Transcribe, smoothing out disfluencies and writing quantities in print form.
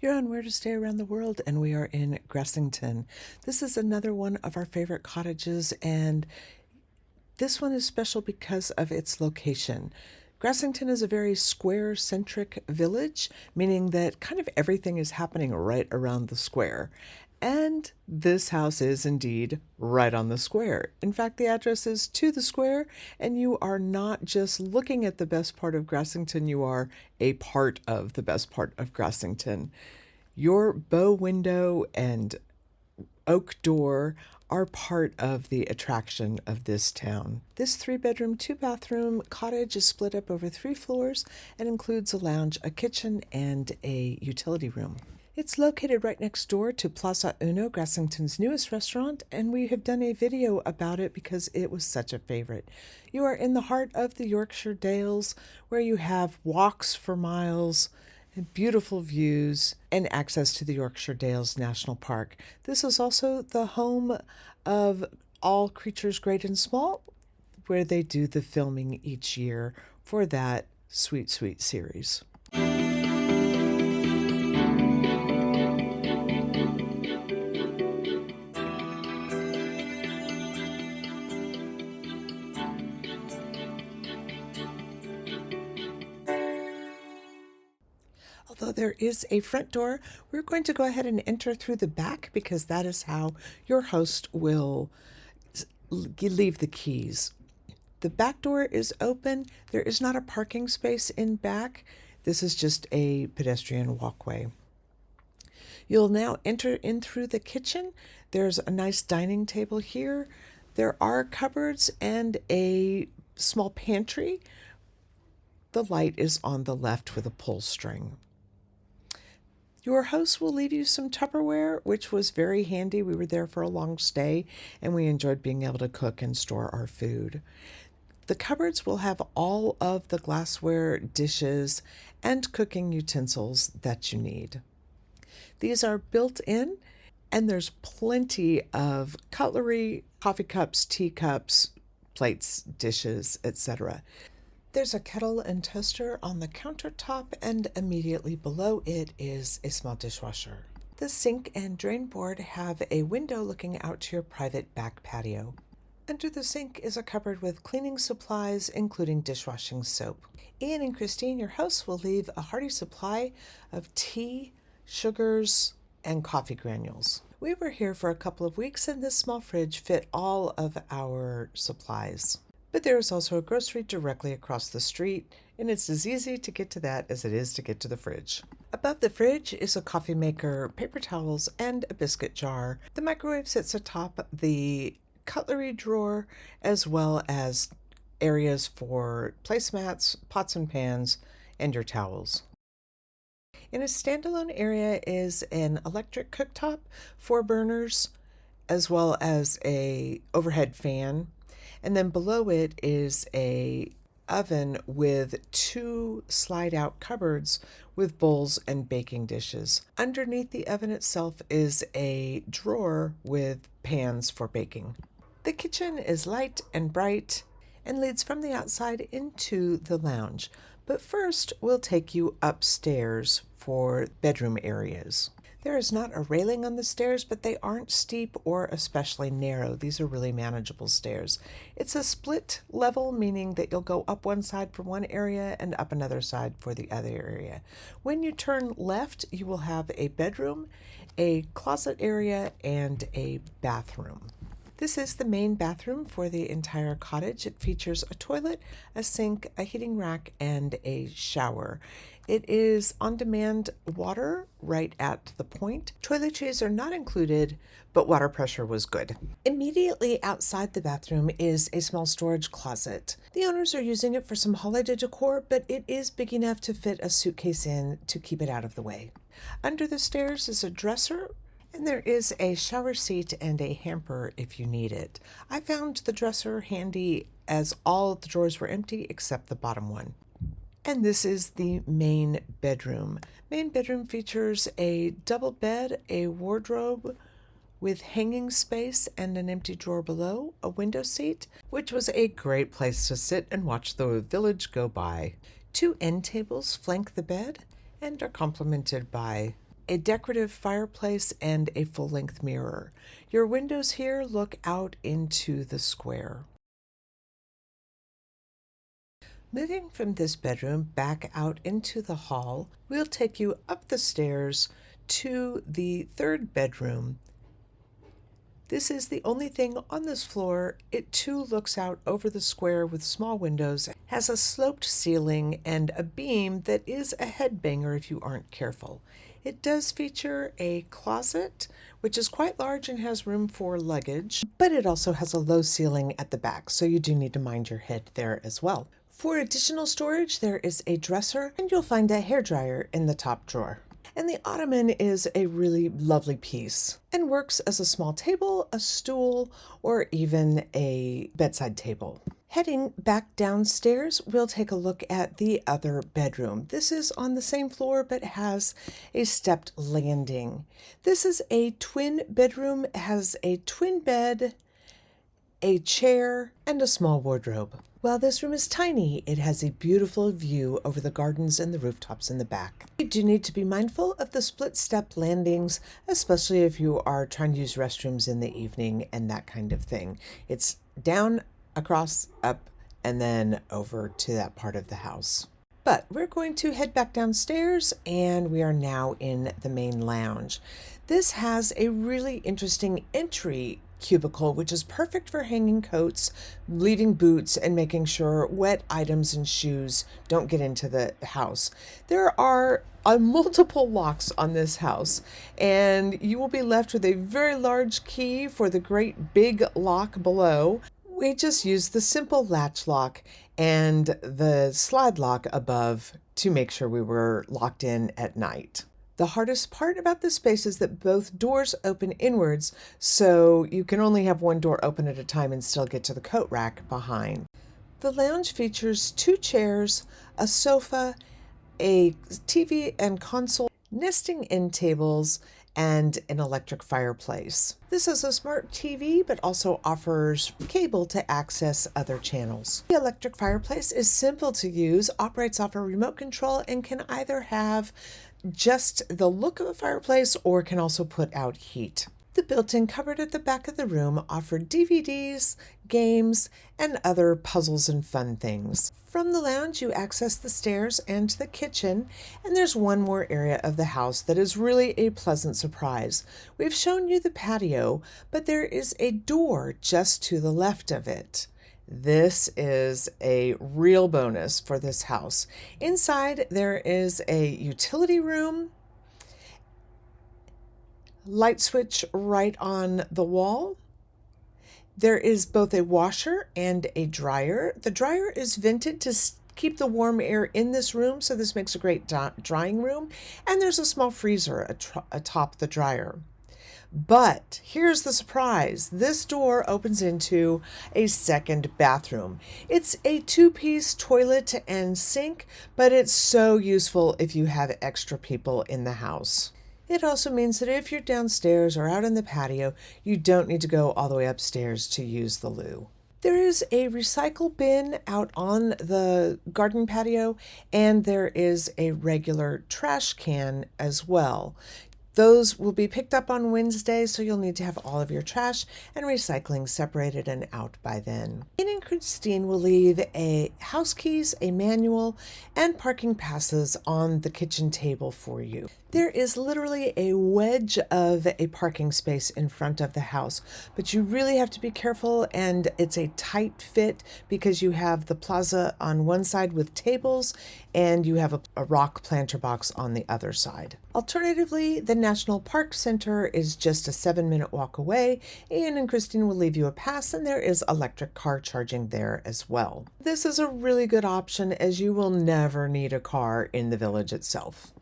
You're on Where to Stay Around the World, and we are in Grassington. This is another one of our favorite cottages, and this one is special because of its location. Grassington is a very square-centric village, meaning that kind of everything is happening right around the square. And this house is indeed right on the square. In fact, the address is to the square, and you are not just looking at the best part of Grassington, you are a part of the best part of Grassington. Your bow window and oak door are part of the attraction of this town. This 3-bedroom, 2-bathroom cottage is split up over 3 floors and includes a lounge, a kitchen, and a utility room. It's located right next door to Plaza Uno, Grassington's newest restaurant, and we have done a video about it because it was such a favorite. You are in the heart of the Yorkshire Dales, where you have walks for miles, and beautiful views, and access to the Yorkshire Dales National Park. This is also the home of All Creatures Great and Small, where they do the filming each year for that sweet, sweet series. Although there is a front door, we're going to go ahead and enter through the back because that is how your host will leave the keys. The back door is open. There is not a parking space in back. This is just a pedestrian walkway. You'll now enter in through the kitchen. There's a nice dining table here. There are cupboards and a small pantry. The light is on the left with a pull string. Your host will leave you some Tupperware, which was very handy. We were there for a long stay, and we enjoyed being able to cook and store our food. The cupboards will have all of the glassware, dishes, and cooking utensils that you need. These are built in, and there's plenty of cutlery, coffee cups, teacups, plates, dishes, etc. There's a kettle and toaster on the countertop, and immediately below it is a small dishwasher. The sink and drain board have a window looking out to your private back patio. Under the sink is a cupboard with cleaning supplies, including dishwashing soap. Ian and Christine, your hosts, will leave a hearty supply of tea, sugars, and coffee granules. We were here for a couple of weeks, and this small fridge fit all of our supplies. But there is also a grocery directly across the street, and it's as easy to get to that as it is to get to the fridge. Above the fridge is a coffee maker, paper towels, and a biscuit jar. The microwave sits atop the cutlery drawer, as well as areas for placemats, pots and pans, and your towels. In a standalone area is an electric cooktop, 4 burners, as well as a overhead fan. And then below it is a oven with 2 slide-out cupboards with bowls and baking dishes. Underneath the oven itself is a drawer with pans for baking. The kitchen is light and bright and leads from the outside into the lounge. But first, we'll take you upstairs for bedroom areas. There is not a railing on the stairs, but they aren't steep or especially narrow. These are really manageable stairs. It's a split level, meaning that you'll go up one side for one area and up another side for the other area. When you turn left, you will have a bedroom, a closet area, and a bathroom. This is the main bathroom for the entire cottage. It features a toilet, a sink, a heating rack, and a shower. It is on-demand water right at the point. Toiletries are not included, but water pressure was good. Immediately outside the bathroom is a small storage closet. The owners are using it for some holiday decor, but it is big enough to fit a suitcase in to keep it out of the way. Under the stairs is a dresser, and there is a shower seat and a hamper if you need it. I found the dresser handy as all of the drawers were empty except the bottom one. And this is the main bedroom. Main bedroom features a double bed, a wardrobe with hanging space and an empty drawer below, a window seat, which was a great place to sit and watch the village go by. 2 end tables flank the bed and are complemented by a decorative fireplace, and a full-length mirror. Your windows here look out into the square. Moving from this bedroom back out into the hall, we'll take you up the stairs to the third bedroom. This is the only thing on this floor. It too looks out over the square with small windows, has a sloped ceiling, and a beam that is a headbanger if you aren't careful. It does feature a closet, which is quite large and has room for luggage, but it also has a low ceiling at the back, so you do need to mind your head there as well. For additional storage, there is a dresser, and you'll find a hairdryer in the top drawer. And the ottoman is a really lovely piece and works as a small table, a stool, or even a bedside table. Heading back downstairs, we'll take a look at the other bedroom. This is on the same floor but has a stepped landing. This is a twin bedroom. It has a twin bed, a chair, and a small wardrobe. While this room is tiny, it has a beautiful view over the gardens and the rooftops in the back. You do need to be mindful of the split step landings, especially if you are trying to use restrooms in the evening and that kind of thing. It's down, across, up, and then over to that part of the house. But we're going to head back downstairs, and we are now in the main lounge. This has a really interesting entry cubicle, which is perfect for hanging coats, leaving boots, and making sure wet items and shoes don't get into the house. There are multiple locks on this house, and you will be left with a very large key for the great big lock below. We just used the simple latch lock and the slide lock above to make sure we were locked in at night. The hardest part about this space is that both doors open inwards, so you can only have one door open at a time and still get to the coat rack behind. The lounge features 2 chairs, a sofa, a TV and console, nesting end tables, and an electric fireplace. This is a smart TV, but also offers cable to access other channels. The electric fireplace is simple to use, operates off a remote control, and can either have just the look of a fireplace or can also put out heat. The built-in cupboard at the back of the room offered DVDs, games, and other puzzles and fun things. From the lounge, you access the stairs and the kitchen, and there's one more area of the house that is really a pleasant surprise. We've shown you the patio, but there is a door just to the left of it. This is a real bonus for this house. Inside, there is a utility room, light switch right on the wall. There is both a washer and a dryer. The dryer is vented to keep the warm air in this room, so this makes a great drying room. And there's a small freezer atop the dryer. But here's the surprise. This door opens into a second bathroom. It's a 2-piece toilet and sink, but it's so useful if you have extra people in the house. It also means that if you're downstairs or out in the patio, you don't need to go all the way upstairs to use the loo. There is a recycle bin out on the garden patio, and there is a regular trash can as well. Those will be picked up on Wednesday, so you'll need to have all of your trash and recycling separated and out by then. Ian and Christine will leave a house keys, a manual, and parking passes on the kitchen table for you. There is literally a wedge of a parking space in front of the house, but you really have to be careful, and it's a tight fit because you have the plaza on one side with tables and you have a rock planter box on the other side. Alternatively, the National Park Center is just a 7-minute walk away. Ian and Christine will leave you a pass, and there is electric car charging there as well. This is a really good option as you will never need a car in the village itself.